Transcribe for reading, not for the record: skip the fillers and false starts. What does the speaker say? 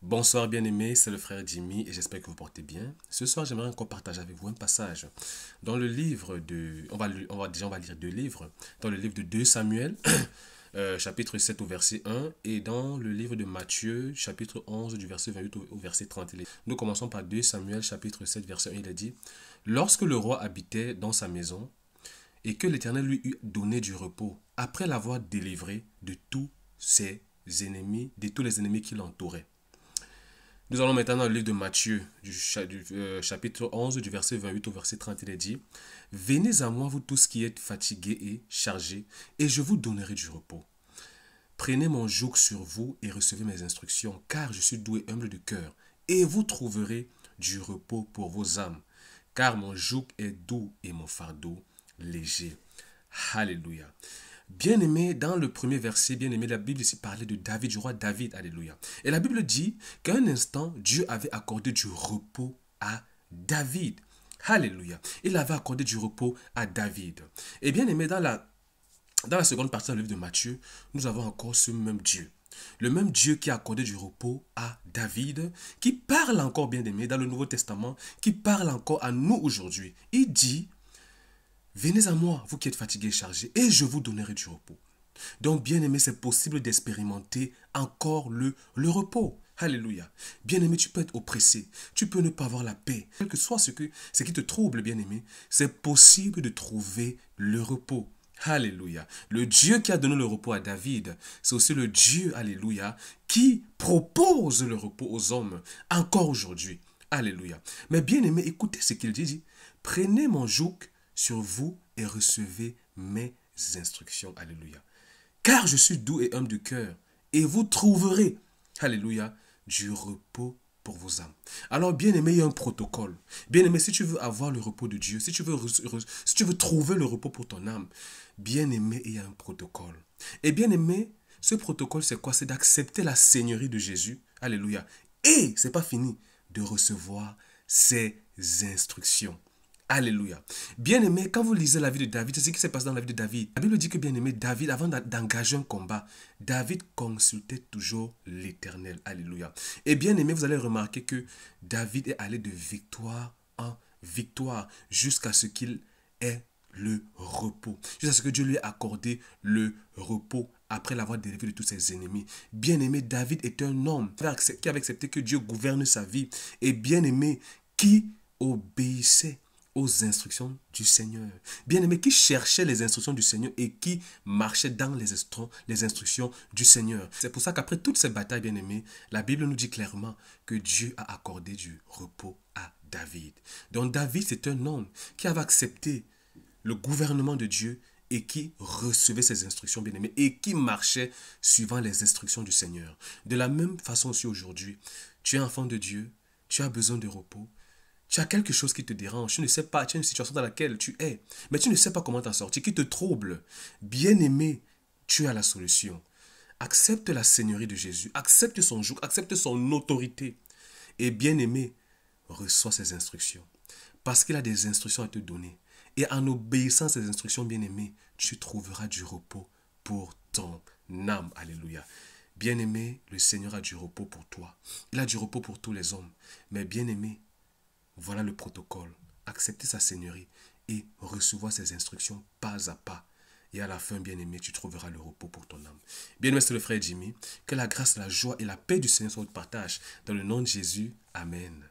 Bonsoir bien-aimés, c'est le frère Jimmy et j'espère que vous portez bien. Ce soir, j'aimerais encore partager avec vous un passage dans le livre de... On va lire deux livres. Dans le livre de 2 Samuel, chapitre 7 au verset 1 et dans le livre de Matthieu, chapitre 11 du verset 28 au verset 30. Nous commençons par 2 Samuel, chapitre 7, verset 1. Il est dit, « Lorsque le roi habitait dans sa maison et que l'Éternel lui eut donné du repos, après l'avoir délivré de tous ses ennemis, de tous les ennemis qui l'entouraient. » Nous allons maintenant dans le livre de Matthieu, chapitre 11, du verset 28 au verset 30, il est dit, « Venez à moi, vous tous qui êtes fatigués et chargés, et je vous donnerai du repos. Prenez mon joug sur vous et recevez mes instructions, car je suis doux et humble de cœur, et vous trouverez du repos pour vos âmes, car mon joug est doux et mon fardeau léger. » Alléluia. Bien-aimé, dans le premier verset, bien-aimé, la Bible ici parlait de David, du roi David, alléluia. Et la Bible dit qu'à un instant, Dieu avait accordé du repos à David. Alléluia. Il avait accordé du repos à David. Et bien-aimé, dans la seconde partie du livre de Matthieu, nous avons encore ce même Dieu. Le même Dieu qui a accordé du repos à David, qui parle encore, bien-aimé, dans le Nouveau Testament, qui parle encore à nous aujourd'hui. Il dit, venez à moi, vous qui êtes fatigués et chargés, et je vous donnerai du repos. Donc, bien-aimé, c'est possible d'expérimenter encore le repos. Alléluia. Bien-aimé, tu peux être oppressé, tu peux ne pas avoir la paix. Quel que soit ce qui te trouble, bien-aimé, c'est possible de trouver le repos. Alléluia. Le Dieu qui a donné le repos à David, c'est aussi le Dieu, alléluia, qui propose le repos aux hommes encore aujourd'hui. Alléluia. Mais bien-aimé, écoutez ce qu'il dit. Prenez mon joug sur vous et recevez mes instructions. Alléluia. Car je suis doux et humble de cœur, et vous trouverez, alléluia, du repos pour vos âmes. Alors, bien-aimé, il y a un protocole. Bien-aimé, si tu veux avoir le repos de Dieu, si tu veux trouver le repos pour ton âme, bien-aimé, il y a un protocole. Et bien-aimé, ce protocole, c'est quoi? C'est d'accepter la seigneurie de Jésus. Alléluia. Et, c'est pas fini, de recevoir ses instructions. Alléluia. Bien-aimé, quand vous lisez la vie de David, c'est ce qui s'est passé dans la vie de David. La Bible dit que bien-aimé, David, avant d'engager un combat, David consultait toujours l'Éternel. Alléluia. Et bien-aimé, vous allez remarquer que David est allé de victoire en victoire jusqu'à ce qu'il ait le repos. Jusqu'à ce que Dieu lui ait accordé le repos après l'avoir délivré de tous ses ennemis. Bien-aimé, David est un homme qui avait accepté que Dieu gouverne sa vie. Et bien-aimé, qui obéissait aux instructions du Seigneur. Bien-aimé, qui cherchait les instructions du Seigneur et qui marchait dans les instructions du Seigneur. C'est pour ça qu'après toutes ces batailles, bien-aimés, la Bible nous dit clairement que Dieu a accordé du repos à David. Donc David, c'est un homme qui avait accepté le gouvernement de Dieu et qui recevait ses instructions, bien-aimés, et qui marchait suivant les instructions du Seigneur. De la même façon aussi aujourd'hui, tu es enfant de Dieu, tu as besoin de repos, tu as quelque chose qui te dérange, tu ne sais pas, tu as une situation dans laquelle tu es, mais tu ne sais pas comment t'en sortir, qui te trouble. Bien-aimé, tu as la solution. Accepte la seigneurie de Jésus, accepte son joug, accepte son autorité. Et bien-aimé, reçois ses instructions. Parce qu'il a des instructions à te donner. Et en obéissant à ces instructions, bien-aimé, tu trouveras du repos pour ton âme. Alléluia. Bien-aimé, le Seigneur a du repos pour toi. Il a du repos pour tous les hommes. Mais bien-aimé, voilà le protocole. Accepter sa seigneurie et recevoir ses instructions pas à pas. Et à la fin, bien-aimé, tu trouveras le repos pour ton âme. Bien-aimé, c'est le frère Jimmy. Que la grâce, la joie et la paix du Seigneur soient votre partage. Dans le nom de Jésus, Amen.